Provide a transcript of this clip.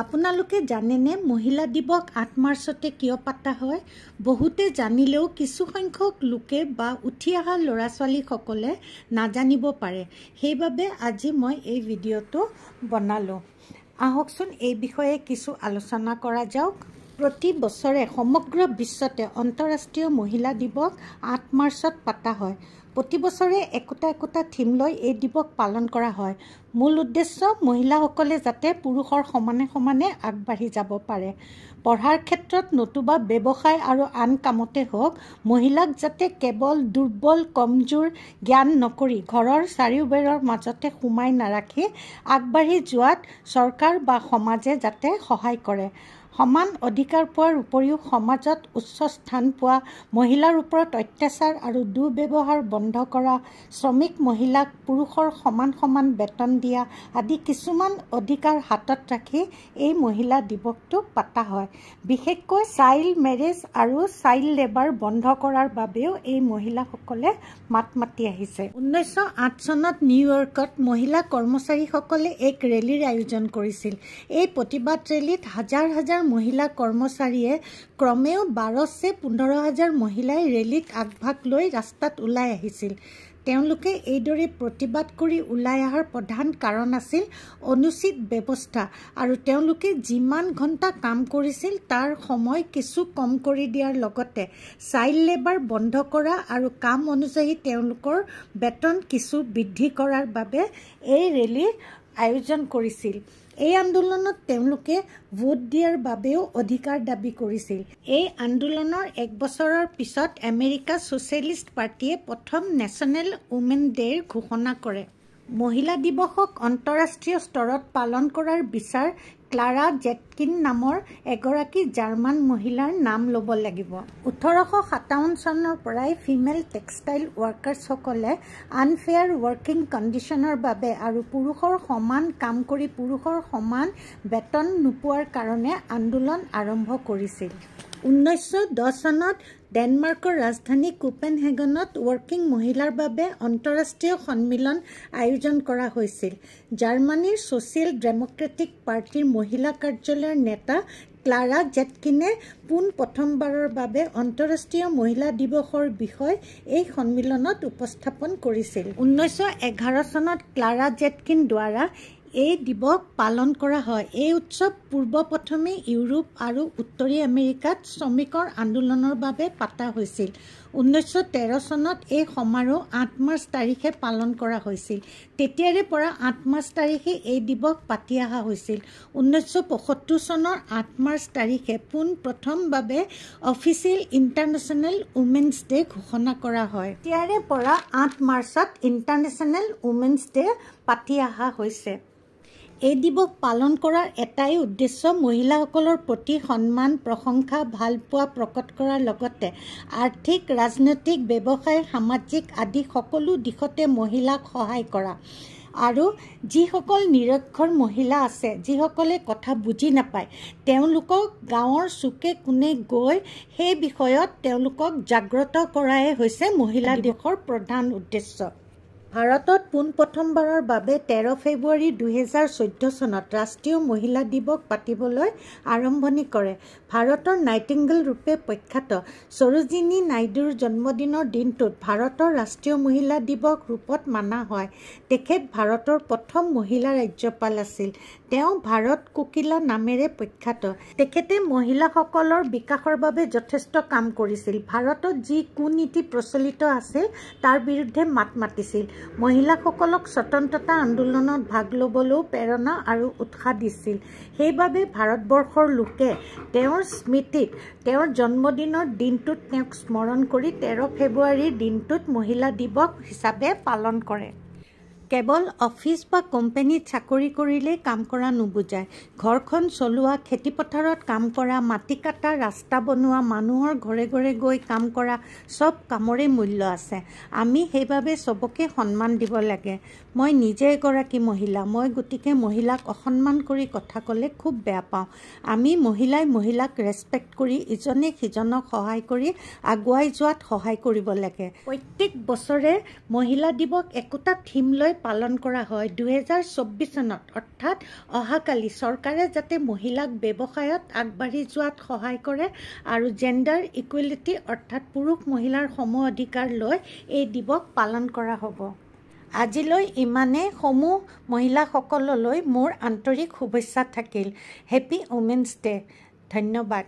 আপোনালোকে জানেনে মহিলা দিৱস 8 মাৰ্চতে কিয় পাতা হয়? বহুতে জানিলেও কিছু সংখ্যক লোকে বা উঠি অহা ল'ৰা ছোৱালীসকলে নাজানিব পাৰে। সেইবাবে আজি মই এই ভিডিঅ'টো বনালোঁ। আহকচোন এই বিষয়ে কিছু আলোচনা কৰা যাওক। প্ৰতি বছৰে সমগ্ৰ বিশ্বতে আন্তঃৰাষ্ট্ৰীয় মহিলা দিৱস 8 মাৰ্চত পতা হয়। প্ৰতি বছৰে একোটা থিম লৈ এই দিৱস পালন কৰা হয়। মূল উদ্দেশ্য মহিলাসকলে যাতে পুৰুষৰ সমানে আগবাঢ়ি যাব পাৰে। পঢ়াৰ ক্ষেত্ৰত নতুবা ব্যৱসায় আৰু আন কামতে হওক, মহিলাক যাতে কেৱল দুৰ্বল কমজোৰ জ্ঞান নকৰি ঘৰৰ চাৰিওবেৰৰ মাজতে সোমাই নাৰাখি আগবাঢ়ি যোৱাত চৰকাৰ বা সমাজে যাতে সহায় কৰে। সমান অধিকাৰ পোৱাৰ উপৰিও সমাজত উচ্চ স্থান পোৱা, মহিলাৰ ওপৰত অত্যাচাৰ আৰু দুৰ্ব্যৱহাৰ বন্ধ কৰা, শ্ৰমিক মহিলাক পুৰুষৰ সমান বেতন দিয়া আদি কিছুমান অধিকাৰ হাতত ৰাখি এই মহিলা দিৱসটো পতা হয়। বিশেষকৈ চাইল্ড মেৰেজ আৰু চাইল্ড লেবাৰ বন্ধ কৰাৰ বাবেও এই মহিলাসকলে মাত মাতি আহিছে। 1908 চনত নিউয়ৰ্কত মহিলা কৰ্মচাৰীসকলে এক ৰেলীৰ আয়োজন কৰিছিল। এই প্ৰতিবাদ ৰেলীত হাজাৰ মহিলা কৰ্মচাৰীয়ে ক্ৰমেও 12,15,000 মহিলাই ৰেলীত আগভাগ লৈ ৰাস্তাত ওলাই আহিছিল। তেওঁলোকে এইদৰে প্ৰতিবাদ কৰি ওলাই অহাৰ প্ৰধান কাৰণ আছিল অনুচিত ব্যৱস্থা আৰু তেওঁলোকে যিমান ঘণ্টা কাম কৰিছিল তাৰ সময় কিছু কম কৰি দিয়াৰ লগতে চাইল্ড লেবাৰ বন্ধ কৰা আৰু কাম অনুযায়ী তেওঁলোকৰ বেতন কিছু বৃদ্ধি কৰাৰ বাবে এই ৰেলীৰ আয়োজন কৰিছিল। এই আন্দোলনত তেওঁলোকে ভোট দিয়াৰ বাবেও অধিকাৰ দাবী কৰিছিল। এই আন্দোলনৰ এক বছৰৰ পিছত আমেৰিকা ছ'চিয়েলিষ্ট পাৰ্টিয়ে প্ৰথম নেশ্যনেল উমেন ডে'ৰ ঘোষণা কৰে। মহিলা দিৱসক আন্তঃৰাষ্ট্ৰীয় স্তৰত পালন কৰাৰ বিচাৰ ক্লাৰা জেটকিন নামৰ এগৰাকী জাৰ্মান মহিলাৰ নাম ল'ব লাগিব। 1857 চনৰ পৰাই ফিমেল টেক্সটাইল ৱৰ্কাৰ্ছসকলে আনফেয়াৰ ৱৰ্কিং কণ্ডিশ্যনৰ বাবে আৰু পুৰুষৰ সমান কাম কৰি পুৰুষৰ সমান বেতন নোপোৱাৰ কাৰণে আন্দোলন আৰম্ভ কৰিছিল। 1910 চনত ডেনমাৰ্কৰ ৰাজধানী কোপেনহেগনত ৱৰ্কিং মহিলাৰ বাবে আন্তঃৰাষ্ট্ৰীয় সন্মিলন আয়োজন কৰা হৈছিল। জাৰ্মানীৰ ছ'চিয়েল ডেম'ক্ৰেটিক পাৰ্টিৰ মহিলা কাৰ্যালয়ৰ নেতা ক্লাৰা জেটকিনে প্ৰথমবাৰৰ বাবে আন্তঃৰাষ্ট্ৰীয় মহিলা দিৱসৰ বিষয় এই সন্মিলনত উপস্থাপন কৰিছিল। 1911 চনত ক্লাৰা জেটকিন দ্বাৰা এই দিৱস পালন কৰা হয়। এই উৎসৱ পূৰ্বপ্ৰথমে ইউৰোপ আৰু উত্তৰী আমেৰিকাত শ্ৰমিকৰ আন্দোলনৰ বাবে পতা হৈছিল। 1913 চনত এই সমাৰোহ 8 মাৰ্চ তাৰিখে পালন কৰা হৈছিল। তেতিয়াৰে পৰা 8 মাৰ্চ তাৰিখে এই দিৱস পাতি অহা হৈছিল। 1975 চনৰ 8 মাৰ্চ তাৰিখে প্ৰথমভাৱে অফিচিয়েল ইণ্টাৰনেশ্যনেল উমেন্স ডে ঘোষণা কৰা হয়। তেতিয়াৰে পৰা 8 মাৰ্চত ইণ্টাৰনেশ্যনেল উমেন্স ডে পাতি অহা হৈছে। এই দিৱস পালন কৰাৰ এটাই উদ্দেশ্য মহিলাসকলৰ প্ৰতি সন্মান, প্ৰশংসা, ভালপোৱা প্ৰকট কৰাৰ লগতে আৰ্থিক, ৰাজনৈতিক, ব্যৱসায়, সামাজিক আদি সকলো দিশতে মহিলাক সহায় কৰা। আৰু যিসকল নিৰক্ষৰ মহিলা আছে, যিসকলে কথা বুজি নাপায়, তেওঁলোকক গাঁৱৰ চুকে কোণে গৈ সেই বিষয়ত তেওঁলোকক জাগ্ৰত কৰাই হৈছে মহিলা দিৱসৰ প্ৰধান উদ্দেশ্য। ভাৰতত প্ৰথমবাৰৰ বাবে 13 ফেব্ৰুৱাৰী 2014 চনত ৰাষ্ট্ৰীয় মহিলা দিৱস পাতিবলৈ আৰম্ভণি কৰে। ভাৰতৰ নাইটিংগেল ৰূপে প্ৰখ্যাত সৰোজিনী নাইডুৰ জন্মদিনৰ দিনটোত ভাৰতৰ ৰাষ্ট্ৰীয় মহিলা দিৱস ৰূপত মানা হয়। তেখেত ভাৰতৰ প্ৰথম মহিলা ৰাজ্যপাল আছিল। তেওঁ ভাৰত কোকিলা নামেৰে প্ৰখ্যাত। তেখেতে মহিলাসকলৰ বিকাশৰ বাবে যথেষ্ট কাম কৰিছিল। ভাৰতত যি কুনীতি প্ৰচলিত আছিল তাৰ বিৰুদ্ধে মাত মাতিছিল। মহিলাসকলক স্বতন্ত্ৰতা আন্দোলনত ভাগ ল'বলৈও প্ৰেৰণা আৰু উৎসাহ দিছিল। সেইবাবে ভাৰতবৰ্ষৰ লোকে তেওঁৰ স্মৃতিত তেওঁৰ জন্মদিনৰ দিনটোত তেওঁক স্মৰণ কৰি 13 ফেব্ৰুৱাৰীৰ দিনটোত মহিলা দিৱস হিচাপে পালন কৰে। কেৱল অফিচ বা কোম্পানীত চাকৰি কৰিলেই কাম কৰা নুবুজায়। ঘৰখন চলোৱা, খেতিপথাৰত কাম কৰা, মাটি কাটা, ৰাস্তা বনোৱা, মানুহৰ ঘৰে গৈ কাম কৰা, চব কামৰে মূল্য আছে। আমি সেইবাবে চবকে সন্মান দিব লাগে। মই নিজে এগৰাকী মহিলা। মই গতিকে মহিলাক অসন্মান কৰি কথা ক'লে খুব বেয়া পাওঁ। আমি মহিলাই মহিলাক ৰেচপেক্ট কৰি ইজনে সিজনক সহায় কৰি আগুৱাই যোৱাত সহায় কৰিব লাগে। প্ৰত্যেক বছৰে মহিলা দিৱস একোটা থিম লৈ পালন কৰা হয় 2024 চনত অৰ্থাৎ অহাকালি চৰকাৰে যাতে মহিলাক ব্যৱসায়ত আগবাঢ়ি যোৱাত সহায় কৰে আৰু জেণ্ডাৰ ইকুৱেলিটি অৰ্থাৎ পুৰুষ মহিলাৰ সম অধিকাৰ লৈ এই দিৱস পালন কৰা হ'ব। আজিলৈ ইমানেই সমূহ মহিলাসকললৈ মোৰ আন্তৰিক শুভেচ্ছা থাকিল। Happy women's day. ধন্যবাদ।